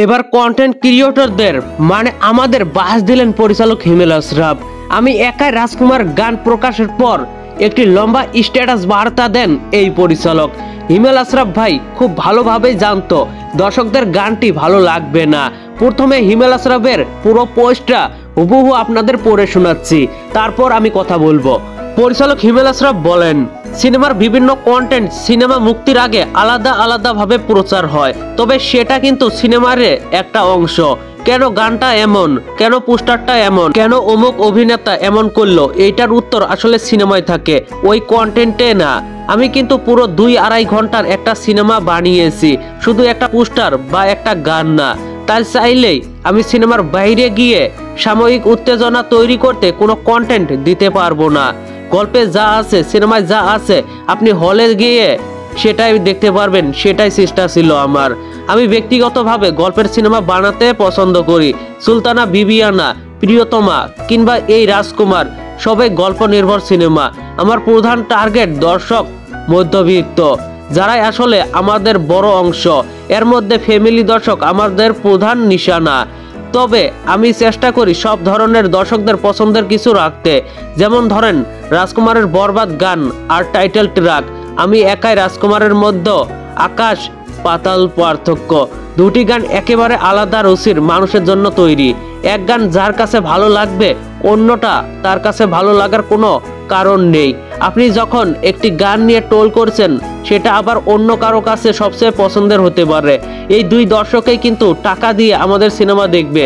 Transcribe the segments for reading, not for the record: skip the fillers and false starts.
এবার কন্টেন্ট ক্রিয়েটরদের মানে আমাদের বাস দিলেন পরিচালক হিমেল আশরাফ। আমি একাই রাজকুমার গান প্রকাশের পর একটি লম্বা স্ট্যাটাস বার্তা দেন এই পরিচালক। হিমেল আশরাফ ভাই খুব ভালোভাবেই জানতো দর্শকদের গানটি ভালো লাগবে না। প্রথমে হিমেল আশরাফের পুরো পোস্টটা হুবহু আপনাদের পড়ে শোনাচ্ছি, তারপর আমি কথা বলবো। পরিচালক হিমেল আশরাফ বলেন, সিনেমার বিভিন্ন কন্টেন্ট সিনেমা মুক্তির আগে আলাদা আলাদাভাবে প্রচার হয়, তবে সেটা কিন্তু সিনেমার একটা অংশ। কেন গানটা এমন, কেন পোস্টারটা এমন, কেন অমুক অভিনেতা এমন করলো, এইটার উত্তর আসলে সিনেমায় থাকে, ওই কন্টেন্টে না। আমি কিন্তু পুরো 2-2.5 ঘন্টার একটা সিনেমা বানিয়েছি, শুধু একটা পোস্টার বা একটা গান না। তাই চাইলেই আমি সিনেমার বাইরে গিয়ে সাময়িক উত্তেজনা তৈরি করতে কোনো কন্টেন্ট দিতে পারবো না। গল্পে যা আছে, সিনেমায় যা আছে, আপনি হলে গিয়ে সেটাই দেখতে পারবেন, সেটাই চেষ্টা ছিল আমার। আমি ব্যক্তিগতভাবে গল্পের সিনেমা বানাতে পছন্দ করি। সুলতানা, বিবিয়ানা, প্রিয়তমা কিংবা এই রাজকুমার সবাই গল্প নির্ভর সিনেমা। আমার প্রধান টার্গেট দর্শক মধ্যবিত্ত, যারাই আসলে আমাদের বড় অংশ। এর মধ্যে ফ্যামিলি দর্শক আমাদের প্রধান নিশানা। তবে আমি চেষ্টা করি সব ধরনের দর্শকদের পছন্দের কিছু রাখতে। যেমন ধরেন রাজকুমারের বরবাদ গান আর টাইটেল ট্র্যাক। আমি একাই রাজকুমারের মধ্যে আকাশ পাতাল পার্থক্য। দুটি গান একেবারে আলাদা রুচির মানুষের জন্য তৈরি। এক গান যার কাছে ভালো লাগবে, অন্যটা তার কাছে ভালো লাগার কোনো কারণ নেই। আপনি যখন একটি গান নিয়ে টোল করছেন, সেটা আবার অন্য কারো কাছে সবচেয়ে পছন্দের হতে পারে। এই দুই দর্শকেই কিন্তু টাকা দিয়ে আমাদের সিনেমা দেখবে,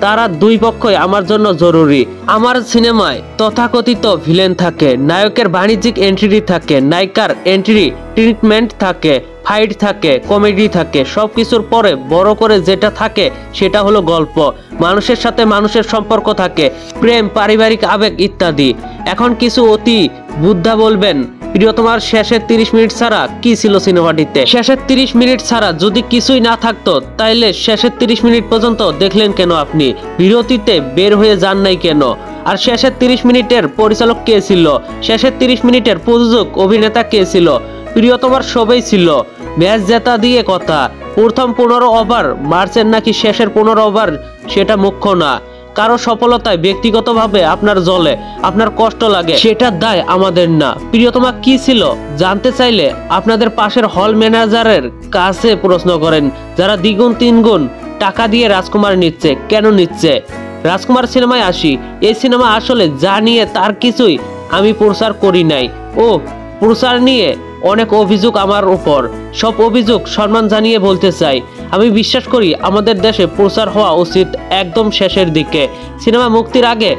তারা দুই পক্ষই আমার জন্য জরুরি। আমার সিনেমায় তথাকথিত ভিলেন থাকে, নায়কের বাণিজ্যিক এন্ট্রি থাকে, নায়িকার এন্ট্রি ট্রিটমেন্ট থাকে, ফাইট থাকে, কমেডি থাকে। সব কিছুর পরে বড় করে যেটা থাকে সেটা হলো গল্প। মানুষের সাথে মানুষের সম্পর্ক থাকে, প্রেম, পারিবারিক আবেগ ইত্যাদি। এখন কিছু অতি বুদ্ধা বলবেন, প্রিয়তমার শেষের 30 মিনিট ছাড়া কি ছিল সিনেমাটিতে? শেষের 30 মিনিট ছাড়া যদি কিছুই না থাকতো, তাইলে শেষের 30 মিনিট পর্যন্ত দেখলেন কেন? আপনি বিরতিতে বের হয়ে যান নাই কেন? আর শেষের 30 মিনিটের পরিচালক কে ছিল? শেষের 30 মিনিটের প্রযোজক অভিনেতা কে ছিল? প্রিয়তমার সবাই ছিল। ম্যাচ জেতা দিয়ে কথা। প্রথম 15 ওভার মারছেন নাকি শেষের 15 ওভার, সেটা মুখ্য না। কারো সফলতায় ব্যক্তিগতভাবে আপনার জ্বলে, আপনার কষ্ট লাগে, সেটার দায় আমাদের না। প্রিয়তমা কি ছিল জানতে চাইলে আপনাদের পাশের হল ম্যানেজারের কাছে প্রশ্ন করেন, যারা দ্বিগুণ 3 গুণ টাকা দিয়ে রাজকুমার নিচ্ছে। কেন নিচ্ছে? রাজকুমার সিনেমায় আসি। এই সিনেমা আসলে যা নিয়ে তার কিছুই আমি প্রচার করি নাই। ও প্রচার নিয়ে অনেক অভিযোগ আমার উপর। সব অভিযোগ সম্মান জানিয়ে বলতে চাই, আমি বিশ্বাস করি আমাদের দেশে প্রচার হওয়া উচিত একদম শেষের দিকে। সিনেমা মুক্তির আগে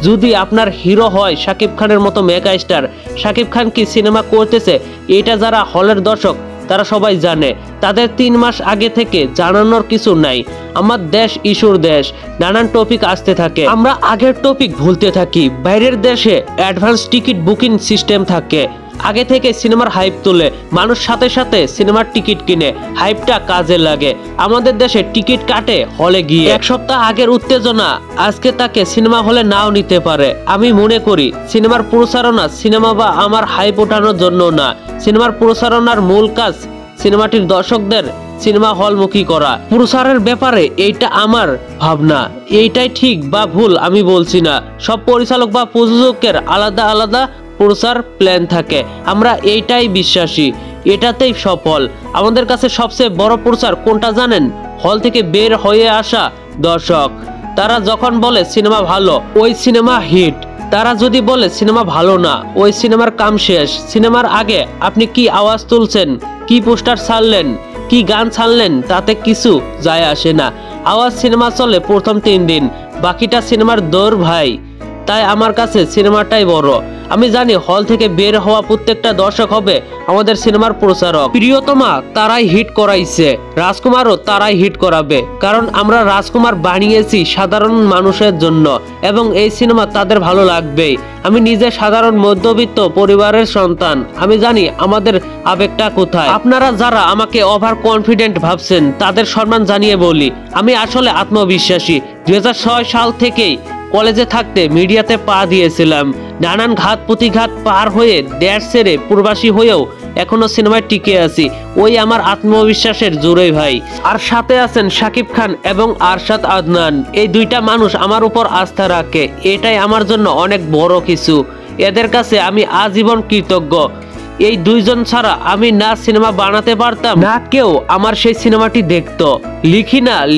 যদি আপনার হিরো হয় শাকিব খানের মতো মেগা স্টার, শাকিব খান কি সিনেমা করতেছে এটা যারা হলের দর্শক তারা সবাই জানে। তাদের 3 মাস আগে থেকে জানানোর কিছু নাই। আমার দেশ ইস্যুর দেশ, নানান টপিক আসতে থাকে, আমরা আগের টপিক ভুলতে থাকি। বাইরের দেশে অ্যাডভান্স টিকিট বুকিং সিস্টেম থাকে, আগে থেকে সিনেমার হাইপ তোলে, মানুষ সাথে সাথে সিনেমার টিকিট কিনে, হাইপটা কাজে লাগে। আমাদের দেশে টিকিট কাটে হলে গিয়ে। এক সপ্তাহ আগের উত্তেজনা আজকে তাকে সিনেমা হলে নাও নিতে পারে। আমি মনে করি সিনেমার প্রচারণা সিনেমা বা আমার হাইপ ওঠানোর জন্য না। সিনেমার প্রচারণার মূল কাজ সিনেমাটির দর্শকদের সিনেমা হলমুখী করা। প্রচারের ব্যাপারে এইটা আমার ভাবনা, এইটাই ঠিক বা ভুল আমি বলছি না। সব পরিচালক বা প্রযোজকের আলাদা আলাদা প্রচার প্ল্যান থাকে, আমরা এইটাই বিশ্বাসী, এটাতেই সফল। আমাদের কাছে সবচেয়ে বড় প্রচার কোনটা জানেন? হল থেকে বের হয়ে আসা দর্শক। তারা যখন বলে সিনেমা ভালো, ওই সিনেমা হিট। তারা যদি বলে সিনেমা ভালো না, ওই সিনেমার কাম শেষ। সিনেমার আগে আপনি কি আওয়াজ তুলছেন, কি পোস্টার ছাড়লেন, কি গান ছাড়লেন, তাতে কিছু যায় আসে না। আওয়াজ সিনেমা চলে প্রথম 3 দিন, বাকিটা সিনেমার দৌড় ভাই। তাই আমার কাছে সিনেমাটাই বড়। আমি জানি হল থেকে বের হওয়া প্রত্যেকটা দর্শক হবে আমাদের সিনেমার প্রচারক। প্রিয়তমা তারাই হিট করাইছে, রাজকুমারও তারাই হিট করাবে, কারণ আমরা রাজকুমার বানিয়েছি সাধারণ মানুষের জন্য এবং এই সিনেমা তাদের ভালো লাগবেই। আমি নিজে সাধারণ মধ্যবিত্ত পরিবারের সন্তান, আমি জানি আমাদের আবেগটা কোথায়। আপনারা যারা আমাকে ওভার কনফিডেন্ট ভাবছেন তাদের সম্মান জানিয়ে বলি, আমি আসলে আত্মবিশ্বাসী। 2006 সাল থেকেই কলেজে থাকতে মিডিয়াতে পা দিয়েছিলাম। নানান ঘাত প্রতিঘাত পার হয়ে দেশ ছেড়ে প্রবাসী হয়েও এখনো সিনেমায় টিকে আছি, ওই আমার আত্মবিশ্বাসের জোরেই ভাই। আর সাথে আছেন শাকিব খান এবং আরশাদ আদনান, এই দুইটা মানুষ আমার উপর আস্থা রাখে, এটাই আমার জন্য অনেক বড় কিছু। এদের কাছে আমি আজীবন কৃতজ্ঞ। এই দুইজন ছাড়া আমি না সিনেমা বানাতে পারতাম, না কেউ আমার সেই সিনেমাটি দেখতো।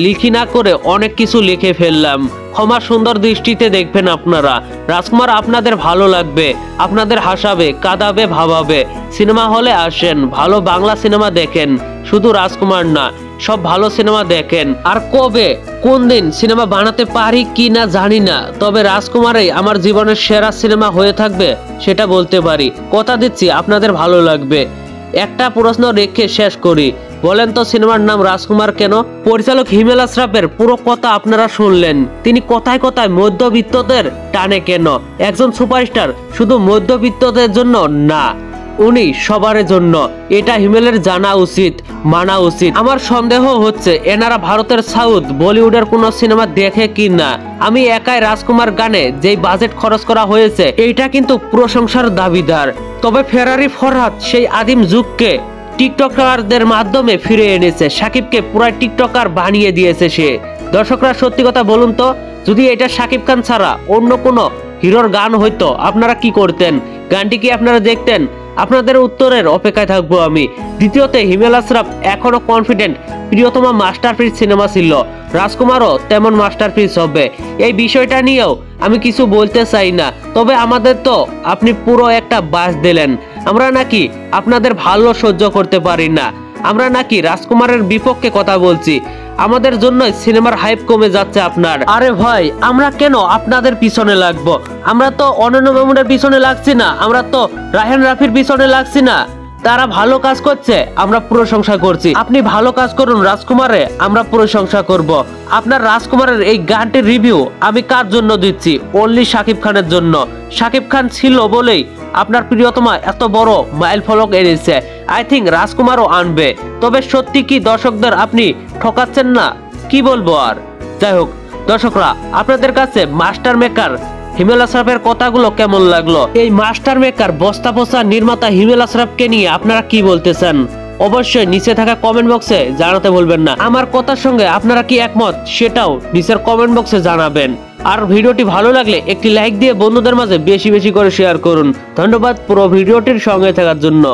লিখি না করে অনেক কিছু লিখে ফেললাম, ক্ষমা সুন্দর দৃষ্টিতে দেখবেন আপনারা। রাজকুমার আপনাদের ভালো লাগবে, আপনাদের হাসাবে, কাঁদাবে, ভাবাবে। সিনেমা হলে আসেন, ভালো বাংলা সিনেমা দেখেন, শুধু রাজকুমার না, সব ভালো সিনেমা দেখেন। আর কবে কোন দিন সিনেমা বানাতে পারি কি না জানি না, তবে রাজকুমারই আমার জীবনের সেরা সিনেমা হয়ে থাকবে সেটা বলতে পারি। কথা দিচ্ছি আপনাদের ভালো লাগবে। একটা প্রশ্ন রেখে শেষ করি, বলেন তো সিনেমার নাম রাজকুমার কেন? পরিচালক হিমেল আশরাফের পুরো কথা আপনারা শুনলেন, তিনি কথায় কথায় মধ্যবিত্তদের টানে কেন? একজন সুপারস্টার শুধু মধ্যবিত্তদের জন্য না, উনি সবার জন্য। এটা হিমেলের জানা উচিত, মানা উচিত। আমার সন্দেহ হচ্ছে এনারা ভারতের সাউথ বলিউডের কোনো সিনেমা দেখে কি না। আমি একাই রাজকুমার গানে যেই বাজেট খরচ করা হয়েছে এইটা কিন্তু প্রশংসার দাবিদার। তবে ফেরারি ফরহাদ সেই আদিম যুগকে টিকটকারদের মাধ্যমে ফিরে এনেছে, সাকিবকে পুরাই টিকটকার বানিয়ে দিয়েছে সে। দর্শকরা সত্যি কথা বলুন তো, যদি এটা সাকিব খান ছাড়া অন্য কোনো হিরোর গান হইতো আপনারা কি করতেন? গানটি কি আপনারা দেখতেন? আপনাদের উত্তরের অপেক্ষায় থাকবো আমি। দ্বিতীয়তে, হিমেল আশরাফ এখনো কনফিডেন্ট প্রিয়তমা মাস্টারপিস সিনেমা ছিল, রাজকুমারও তেমন মাস্টারপিস হবে। এই বিষয়টা নিয়েও আমি কিছু বলতে চাই না, তবে আমাদের তো আপনি পুরো একটা বাস দিলেন। আমরা নাকি আপনাদের ভালো সহ্য করতে পারি না, আমরা নাকি রাজকুমারের বিপক্ষে কথা বলছি, আমাদের জন্য সিনেমার হাইপ কমে যাচ্ছে আপনার। আরে ভাই, আমরা কেন আপনাদের পিছনে লাগবো? আমরা তো অনন্য মামুনের পিছনে লাগছি না, আমরা তো রায়হান রাফির পিছনে লাগছি না। তারা ভালো কাজ করছে, আমরা প্রশংসা করছি। আপনি ভালো কাজ করুন রাজকুমারে, আমরা প্রশংসা করব। আপনার রাজকুমারের এই গানটির রিভিউ আমি কার জন্য দিচ্ছি? অনলি শাকিব খানের জন্য। শাকিব খান ছিল বলেই আপনার প্রিয়তমা এত বড় মাইল ফলক এনেছে। আই থিঙ্ক রাজকুমারও আনবে। তবে সত্যি কি দর্শকদের আপনি ঠকাচ্ছেন না? কি বলবো আর। যাই হোক দর্শকরা, আপনাদের কাছে মাস্টার মেকার হিমেল আশরাফের কথাগুলো কেমন লাগলো? এই মাস্টার মেকার বস্তা পচা নির্মাতা হিমেল আশরাফকে নিয়ে আপনারা কি বলতেছেন? অবশ্যই নিচে থাকা কমেন্ট বক্সে জানাতে ভুলবেন না। আমার কথার সঙ্গে আপনারা কি একমত সেটাও নিচের কমেন্ট বক্সে জানাবেন। আর ভিডিওটি ভালো লাগলে একটি লাইক দিয়ে বন্ধুদের মাঝে বেশি বেশি করে শেয়ার করুন। ধন্যবাদ পুরো ভিডিওটির সঙ্গে থাকার জন্য।